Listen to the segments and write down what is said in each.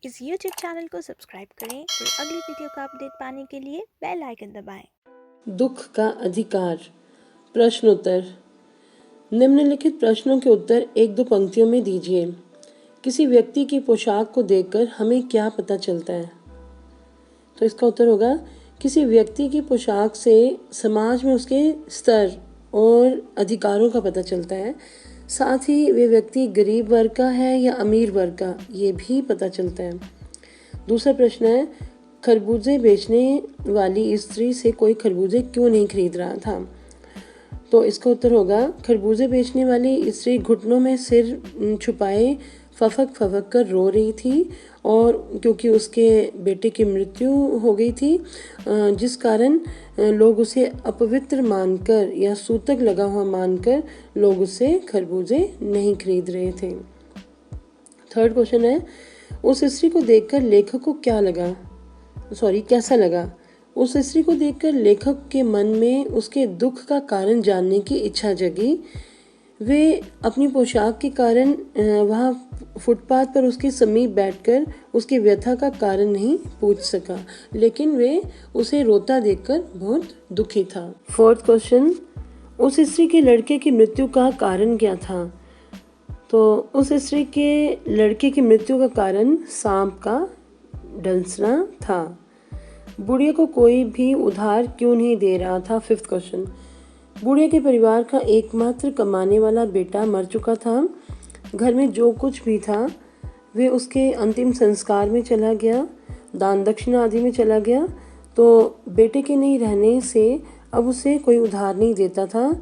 इस YouTube channel को subscribe करें और अगली वीडियो का अपडेट पाने के लिए बेल आइकन दबाएं। दुख का अधिकार। प्रश्नोत्तर। निम्नलिखित प्रश्नों के उत्तर एक दो पंक्तियों में दीजिए। किसी व्यक्ति की पोशाक को देखकर हमें क्या पता चलता है? तो इसका उत्तर होगा किसी व्यक्ति की पोशाक से समाज में उसके स्तर और अधिकारों का पता चलता है। साथ ही वे व्यक्ति गरीब वर्ग का है या अमीर वर्ग का, ये भी पता चलता है। दूसरा प्रश्न है, खरबूजे बेचने वाली स्त्री से कोई खरबूजे क्यों नहीं खरीद रहा था? तो इसका उत्तर होगा खरबूजे बेचने वाली स्त्री घुटनों में सिर छुपाए फफक फफक कर रो रही थी, और क्योंकि उसके बेटे की मृत्यु हो गई थी, जिस कारण लोग उसे अपवित्र मानकर या सूतक लगा हुआ मानकर लोग उससे खरबूजे नहीं खरीद रहे थे। थर्ड क्वेश्चन है, उस स्त्री को देखकर लेखक को कैसा लगा? उस स्त्री को देखकर लेखक के मन में उसके दुख का कारण जानने की इच्छा जगी। वे अपनी पोशाक के कारण वहाँ फुटपाथ पर उसके समीप बैठकर उसकी व्यथा का कारण नहीं पूछ सका, लेकिन वे उसे रोता देखकर बहुत दुखी था। फोर्थ क्वेश्चन, उस स्त्री के लड़के की मृत्यु का कारण क्या था? तो उस स्त्री के लड़के की मृत्यु का कारण सांप का डंसना था। बुढ़िया को कोई भी उधार क्यों नहीं दे रहा था? फिफ्थ क्वेश्चन, बुढ़िया के परिवार का एकमात्र कमाने वाला बेटा मर चुका था। घर में जो कुछ भी था वे उसके अंतिम संस्कार में चला गया, दान दक्षिणा आदि में चला गया। तो बेटे के नहीं रहने से अब उसे कोई उधार नहीं देता था,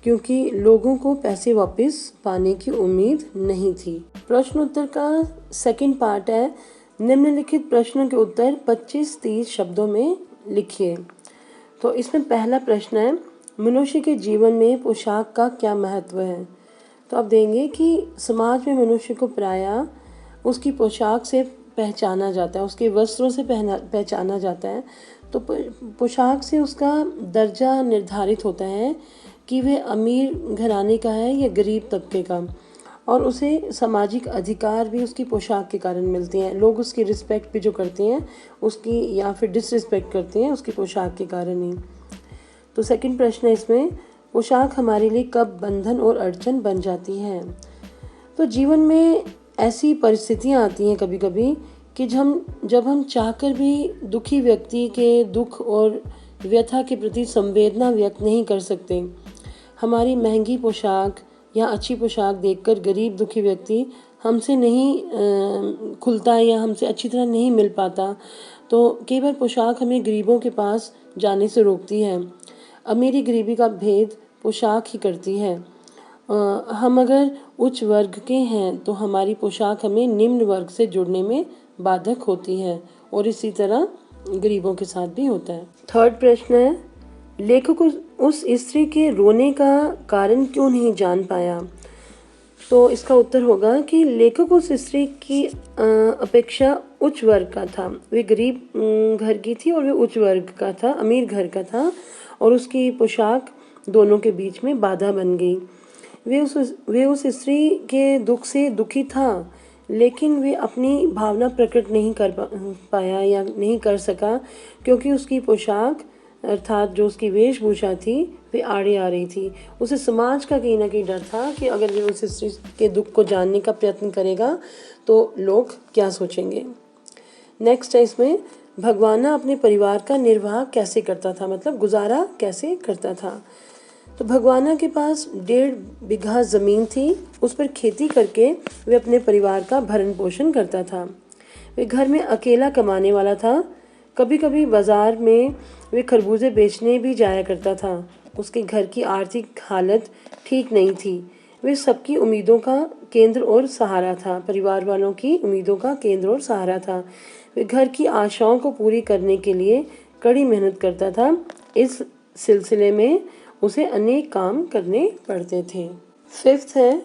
क्योंकि लोगों को पैसे वापस पाने की उम्मीद नहीं थी। प्रश्न उत्तर का सेकंड पार्ट है, निम्नलिखित प्रश्नों के उत्तर 25-30 शब्दों में लिखिए। तो इसमें पहला प्रश्न है, मनुष्य के जीवन में पोशाक का क्या महत्व है? तो आप देंगे कि समाज में मनुष्य को प्रायः उसकी पोशाक से पहचाना जाता है, उसके वस्त्रों से पहचाना जाता है। तो पोशाक से उसका दर्जा निर्धारित होता है कि वह अमीर घराने का है या गरीब तबके का, और उसे सामाजिक अधिकार भी उसकी पोशाक के कारण मिलते हैं। लोग उसकी रिस्पेक्ट भी जो करते हैं उसकी, या फिर डिसरिस्पेक्ट करते हैं उसकी पोशाक के कारण ही। तो सेकंड प्रश्न है इसमें, पोशाक हमारे लिए कब बंधन और अड़चन बन जाती है? तो जीवन में ऐसी परिस्थितियां आती हैं कभी कभी कि जब हम चाहकर भी दुखी व्यक्ति के दुख और व्यथा के प्रति संवेदना व्यक्त नहीं कर सकते। हमारी महंगी पोशाक या अच्छी पोशाक देखकर गरीब दुखी व्यक्ति हमसे नहीं खुलता या हमसे अच्छी तरह नहीं मिल पाता। तो कई बार पोशाक हमें गरीबों के पास जाने से रोकती है। अमीरी गरीबी का भेद पोशाक ही करती है। हम अगर उच्च वर्ग के हैं तो हमारी पोशाक हमें निम्न वर्ग से जुड़ने में बाधक होती है, और इसी तरह गरीबों के साथ भी होता है। थर्ड प्रश्न है, लेखक उस स्त्री के रोने का कारण क्यों नहीं जान पाया? तो इसका उत्तर होगा कि लेखक उस स्त्री की अपेक्षा उच्च वर्ग का था। वे गरीब घर की थी और वे उच्च वर्ग का था, अमीर घर का था, और उसकी पोशाक दोनों के बीच में बाधा बन गई। वे उस स्त्री के दुख से दुखी था, लेकिन वे अपनी भावना प्रकट नहीं कर पाया या नहीं कर सका, क्योंकि उसकी पोशाक अर्थात जो उसकी वेशभूषा थी वे आड़े आ रही थी। उसे समाज का कहीं ना कहीं डर था कि अगर वे उस स्त्री के दुख को जानने का प्रयत्न करेगा तो लोग क्या सोचेंगे। नेक्स्ट है इसमें, भगवाना अपने परिवार का निर्वाह कैसे करता था, मतलब गुजारा कैसे करता था? तो भगवाना के पास 1.5 बीघा ज़मीन थी, उस पर खेती करके वे अपने परिवार का भरण पोषण करता था। वे घर में अकेला कमाने वाला था। कभी कभी बाजार में वे खरबूजे बेचने भी जाया करता था। उसके घर की आर्थिक हालत ठीक नहीं थी। वे सबकी उम्मीदों का केंद्र और सहारा था, परिवार वालों की उम्मीदों का केंद्र और सहारा था। वे घर की आशाओं को पूरी करने के लिए कड़ी मेहनत करता था। इस सिलसिले में उसे अनेक काम करने पड़ते थे। फिफ्थ है,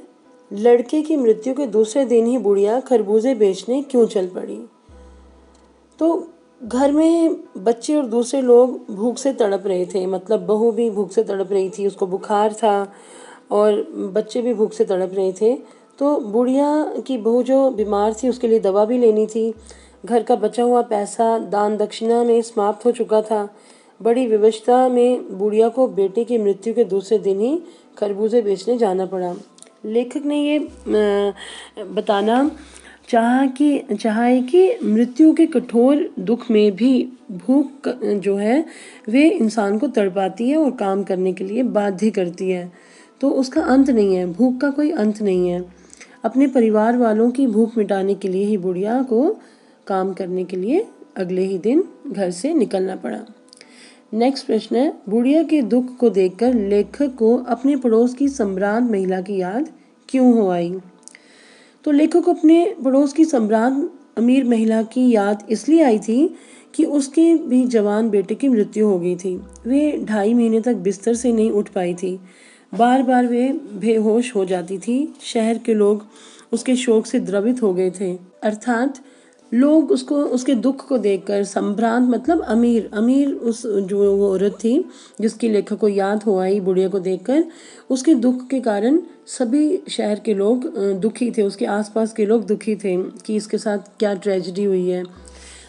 लड़के की मृत्यु के दूसरे दिन ही बुढ़िया खरबूजे बेचने क्यों चल पड़ी? तो घर में बच्चे और दूसरे लोग भूख से तड़प रहे थे, मतलब बहू भी भूख से तड़प रही थी, उसको बुखार था, और बच्चे भी भूख से तड़प रहे थे। तो बुढ़िया की बहू जो बीमार थी उसके लिए दवा भी लेनी थी। घर का बचा हुआ पैसा दान दक्षिणा में समाप्त हो चुका था। बड़ी विवशता में बुढ़िया को बेटे की मृत्यु के दूसरे दिन ही खरबूजे बेचने जाना पड़ा। लेखक ने ये बताना चाहा है कि मृत्यु के कठोर दुख में भी भूख जो है वे इंसान को तड़पाती है और काम करने के लिए बाध्य करती है। तो उसका अंत नहीं है, भूख का कोई अंत नहीं है। अपने परिवार वालों की भूख मिटाने के लिए ही बुढ़िया को काम करने के लिए अगले ही दिन घर से निकलना पड़ा। नेक्स्ट प्रश्न है, बुढ़िया के दुख को देखकर लेखक को अपने पड़ोस की सम्भ्रांत महिला की याद क्यों हो आई? तो लेखक को अपने पड़ोस की सम्भ्रांत अमीर महिला की याद इसलिए आई थी कि उसके भी जवान बेटे की मृत्यु हो गई थी। वे 2.5 महीने तक बिस्तर से नहीं उठ पाई थी। बार बार वे बेहोश हो जाती थी। शहर के लोग उसके शोक से द्रवित हो गए थे। अर्थात लोग उसके दुख को देखकर, संभ्रांत मतलब अमीर उस जो वो औरत थी जिसकी लेखक को याद हो आई बुढ़िया को देखकर, उसके दुख के कारण सभी शहर के लोग दुखी थे। उसके आसपास के लोग दुखी थे कि इसके साथ क्या ट्रेजेडी हुई है।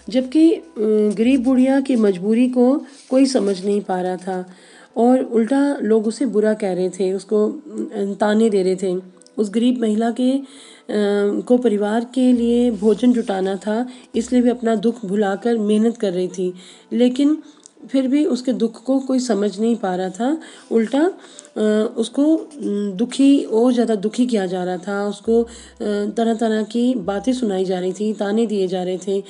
जबकि गरीब बुढ़िया की मजबूरी को कोई समझ नहीं पा रहा था और उल्टा लोग उसे बुरा कह रहे थे, उसको ताने दे रहे थे। उस गरीब महिला को परिवार के लिए भोजन जुटाना था, इसलिए वे अपना दुख भुलाकर मेहनत कर रही थी। लेकिन फिर भी उसके दुख को कोई समझ नहीं पा रहा था। उल्टा उसको दुखी और ज़्यादा दुखी किया जा रहा था। उसको तरह तरह की बातें सुनाई जा रही थी, ताने दिए जा रहे थे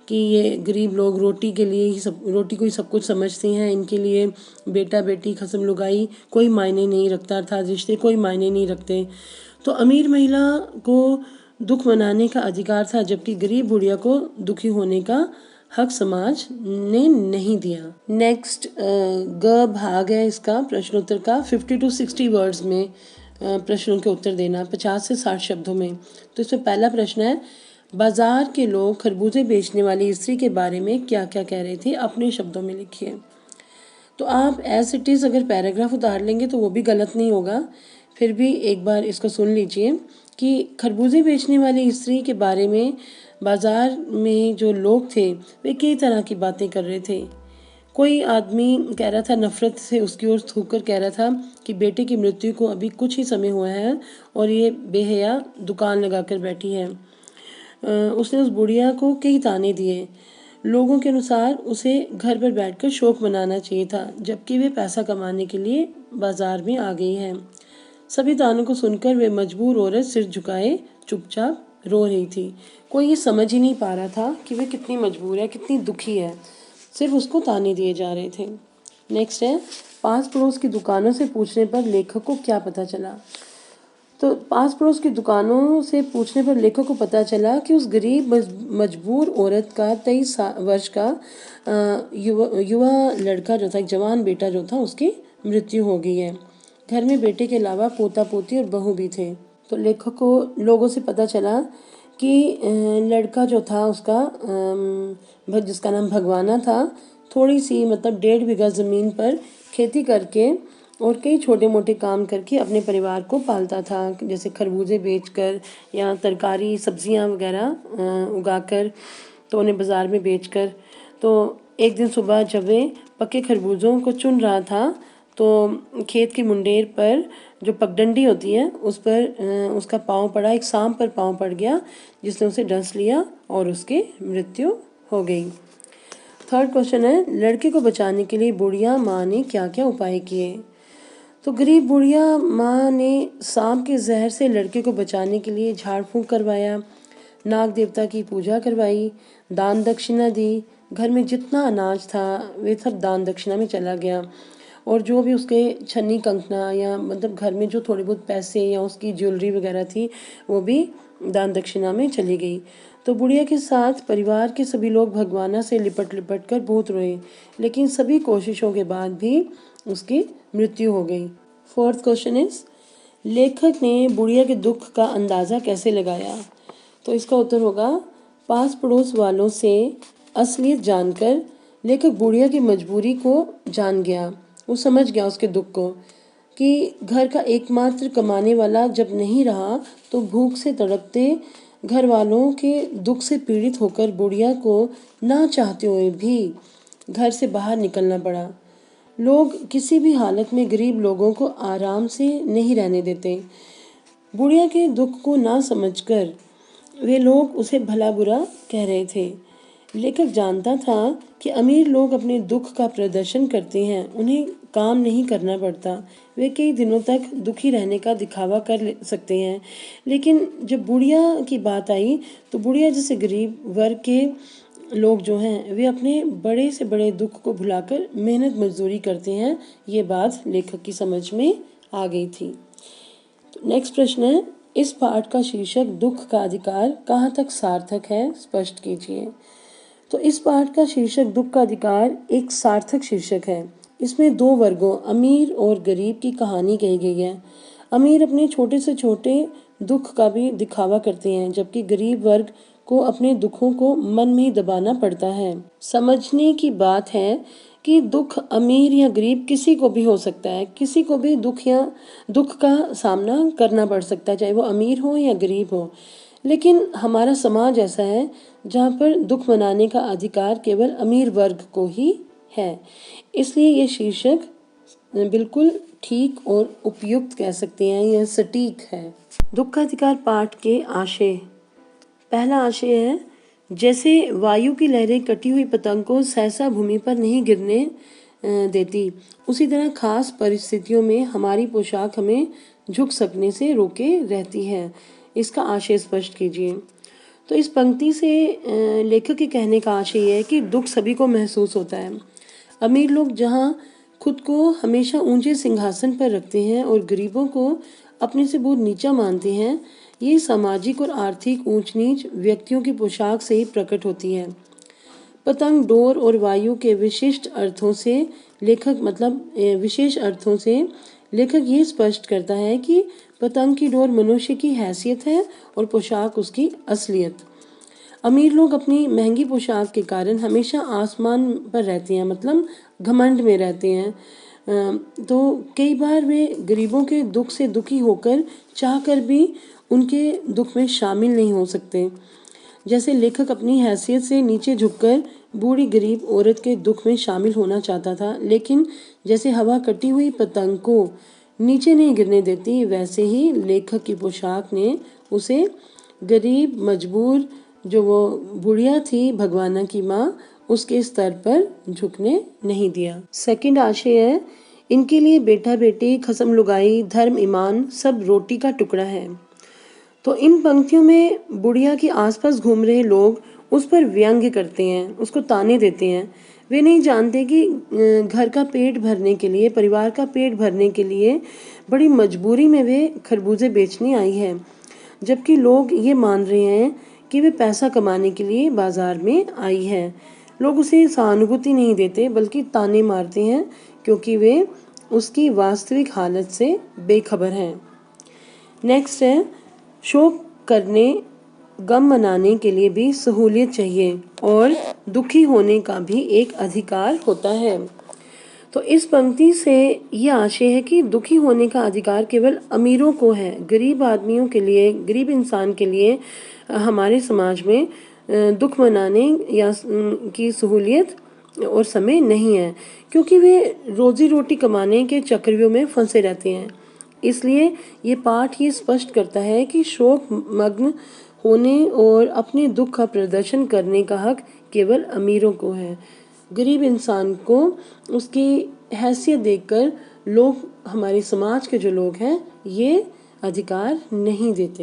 कि ये गरीब लोग रोटी के लिए ही रोटी को ही सब कुछ समझते हैं। इनके लिए बेटा बेटी खसम लुगाई कोई मायने नहीं रखता, अर्थात रिश्ते कोई मायने नहीं रखते। तो अमीर महिला को दुख मनाने का अधिकार था, जबकि गरीब बुढ़िया को दुखी होने का हक समाज ने नहीं दिया। नेक्स्ट ग भाग है इसका प्रश्नोत्तर का। 50 to 60 वर्ड्स में प्रश्नों के उत्तर देना, 50 से 60 शब्दों में। तो इसमें पहला प्रश्न है, बाजार के लोग खरबूजे बेचने वाली स्त्री के बारे में क्या क्या कह रहे थे, अपने शब्दों में लिखिए। तो आप एज इट इज़ अगर पैराग्राफ उतार लेंगे तो वो भी गलत नहीं होगा, फिर भी एक बार इसको सुन लीजिए कि खरबूजे बेचने वाली स्त्री के बारे में बाजार में जो लोग थे वे कई तरह की बातें कर रहे थे। कोई आदमी कह रहा था, नफरत से उसकी ओर थूक कर कह रहा था कि बेटे की मृत्यु को अभी कुछ ही समय हुआ है और ये बेहया दुकान लगाकर बैठी है। उसने उस बुढ़िया को कई ताने दिए। लोगों के अनुसार उसे घर पर बैठकर शोक मनाना चाहिए था, जबकि वे पैसा कमाने के लिए बाजार में आ गई है। सभी तानों को सुनकर वे मजबूर औरत सिर झुकाए चुपचाप रो रही थी। कोई ये समझ ही नहीं पा रहा था कि वे कितनी मजबूर है, कितनी दुखी है। सिर्फ उसको ताने दिए जा रहे थे। नेक्स्ट है, पास पड़ोस की दुकानों से पूछने पर लेखक को क्या पता चला? तो पास पड़ोस की दुकानों से पूछने पर लेखक को पता चला कि उस गरीब मजबूर औरत का 23 वर्ष का युवा लड़का जो था, एक जवान बेटा जो था, उसकी मृत्यु हो गई है। घर में बेटे के अलावा पोता पोती और बहू भी थे। तो लेखक को लोगों से पता चला कि लड़का जो था उसका जिसका नाम भगवाना था, थोड़ी सी मतलब 1.5 बीघा ज़मीन पर खेती करके और कई छोटे मोटे काम करके अपने परिवार को पालता था, जैसे खरबूजे बेचकर या तरकारी सब्जियां वगैरह उगाकर तो उन्हें बाज़ार में बेचकर। तो एक दिन सुबह जब वे पके खरबूजों को चुन रहा था तो खेत की मुंडेर पर जो पगडंडी होती है उस पर उसका पाँव पड़ा, एक सांप पर पाँव पड़ गया जिसने उसे डस लिया और उसकी मृत्यु हो गई। थर्ड क्वेश्चन है, लड़के को बचाने के लिए बुढ़िया माँ ने क्या क्या उपाय किए? तो गरीब बुढ़िया माँ ने सांप के जहर से लड़के को बचाने के लिए झाड़ फूंक करवाया, नाग देवता की पूजा करवाई, दान दक्षिणा दी। घर में जितना अनाज था वे सब दान दक्षिणा में चला गया और जो भी उसके छन्नी कंकना या मतलब घर में जो थोड़े बहुत पैसे या उसकी ज्वेलरी वगैरह थी वो भी दान दक्षिणा में चली गई। तो बुढ़िया के साथ परिवार के सभी लोग भगवाना से लिपट लिपट कर बहुत रोए, लेकिन सभी कोशिशों के बाद भी उसकी मृत्यु हो गई। फोर्थ क्वेश्चन इज, लेखक ने बुढ़िया के दुख का अंदाज़ा कैसे लगाया? तो इसका उत्तर होगा, पास पड़ोस वालों से असलियत जानकर लेखक बुढ़िया की मजबूरी को जान गया। वो समझ गया उसके दुख को कि घर का एकमात्र कमाने वाला जब नहीं रहा तो भूख से तड़पते घर वालों के दुख से पीड़ित होकर बुढ़िया को ना चाहते हुए भी घर से बाहर निकलना पड़ा। लोग किसी भी हालत में गरीब लोगों को आराम से नहीं रहने देते। बुढ़िया के दुख को ना समझकर वे लोग उसे भला बुरा कह रहे थे। लेखक जानता था कि अमीर लोग अपने दुख का प्रदर्शन करते हैं, उन्हें काम नहीं करना पड़ता, वे कई दिनों तक दुखी रहने का दिखावा कर सकते हैं। लेकिन जब बुढ़िया की बात आई तो बुढ़िया जैसे गरीब वर्ग के लोग जो हैं वे अपने बड़े से बड़े दुख को भुलाकर मेहनत मजदूरी करते हैं। ये बात लेखक की समझ में आ गई थी। तो नेक्स्ट प्रश्न है, इस पाठ का शीर्षक दुख का अधिकार कहाँ तक सार्थक है, स्पष्ट कीजिए। तो इस पाठ का शीर्षक दुख का अधिकार एक सार्थक शीर्षक है। इसमें दो वर्गों अमीर और गरीब की कहानी कही गई है। अमीर अपने छोटे से छोटे दुख का भी दिखावा करते हैं, जबकि गरीब वर्ग को अपने दुखों को मन में ही दबाना पड़ता है। समझने की बात है कि दुख अमीर या गरीब किसी को भी हो सकता है, किसी को भी दुख का सामना करना पड़ सकता है, चाहे वो अमीर हो या गरीब हो। लेकिन हमारा समाज ऐसा है जहाँ पर दुख मनाने का अधिकार केवल अमीर वर्ग को ही है। इसलिए ये शीर्षक बिल्कुल ठीक और उपयुक्त कह सकते हैं, यह सटीक है। दुख का अधिकार पाठ के आशय। पहला आशय है, जैसे वायु की लहरें कटी हुई पतंग को सहसा भूमि पर नहीं गिरने देती, उसी तरह खास परिस्थितियों में हमारी पोशाक हमें झुक सकने से रोके रहती है। इसका आशय स्पष्ट कीजिए। तो इस पंक्ति से लेखक के कहने का आशय यह है कि दुख सभी को महसूस होता है। अमीर लोग जहाँ खुद को हमेशा ऊंचे सिंहासन पर रखते हैं और गरीबों को अपने से बहुत नीचा मानते हैं, ये सामाजिक और आर्थिक ऊंच नीच व्यक्तियों की पोशाक से ही प्रकट होती है। पतंग, डोर और वायु के विशिष्ट अर्थों से विशेष अर्थों से लेखक ये स्पष्ट करता है कि पतंग की डोर मनुष्य की हैसियत है और पोशाक उसकी असलियत। अमीर लोग अपनी महंगी पोशाक के कारण हमेशा आसमान पर रहते हैं, मतलब घमंड में रहते हैं। तो कई बार वे गरीबों के दुख से दुखी होकर चाहकर भी उनके दुख में शामिल नहीं हो सकते। जैसे लेखक अपनी हैसियत से नीचे झुककर बूढ़ी गरीब औरत के दुख में शामिल होना चाहता था, लेकिन जैसे हवा कटी हुई पतंग को नीचे नहीं गिरने देती, वैसे ही लेखक की पोशाक ने उसे गरीब मजबूर जो वो बुढ़िया थी भगवाना की माँ, उसके स्तर पर झुकने नहीं दिया। सेकंड आशय है, इनके लिए बेटा बेटी, खसम लुगाई, धर्म ईमान सब रोटी का टुकड़ा है। तो इन पंक्तियों में बुढ़िया के आसपास घूम रहे लोग उस पर व्यंग्य करते हैं, उसको ताने देते हैं। वे नहीं जानते कि घर का पेट भरने के लिए, परिवार का पेट भरने के लिए बड़ी मजबूरी में वे खरबूजे बेचने आई है, जबकि लोग ये मान रहे हैं कि वे पैसा कमाने के लिए बाजार में आई है। लोग उसे सहानुभूति नहीं देते बल्कि ताने मारते हैं, क्योंकि वे उसकी वास्तविक हालत से बेखबर हैं। नेक्स्ट है, शोक करने, गम मनाने के लिए भी सहूलियत चाहिए और दुखी होने का भी एक अधिकार होता है। तो इस पंक्ति से यह आशय है कि दुखी होने का अधिकार केवल अमीरों को है, गरीब आदमियों के लिए, गरीब इंसान के लिए हमारे समाज में दुख मनाने या की सहूलियत और समय नहीं है, क्योंकि वे रोजी रोटी कमाने के चक्रव्यूह में फंसे रहते हैं। इसलिए ये पाठ ये स्पष्ट करता है कि शोक मग्न होने और अपने दुख का प्रदर्शन करने का हक केवल अमीरों को है। गरीब इंसान को उसकी हैसियत देखकर लोग, हमारे समाज के जो लोग हैं, ये अधिकार नहीं देते।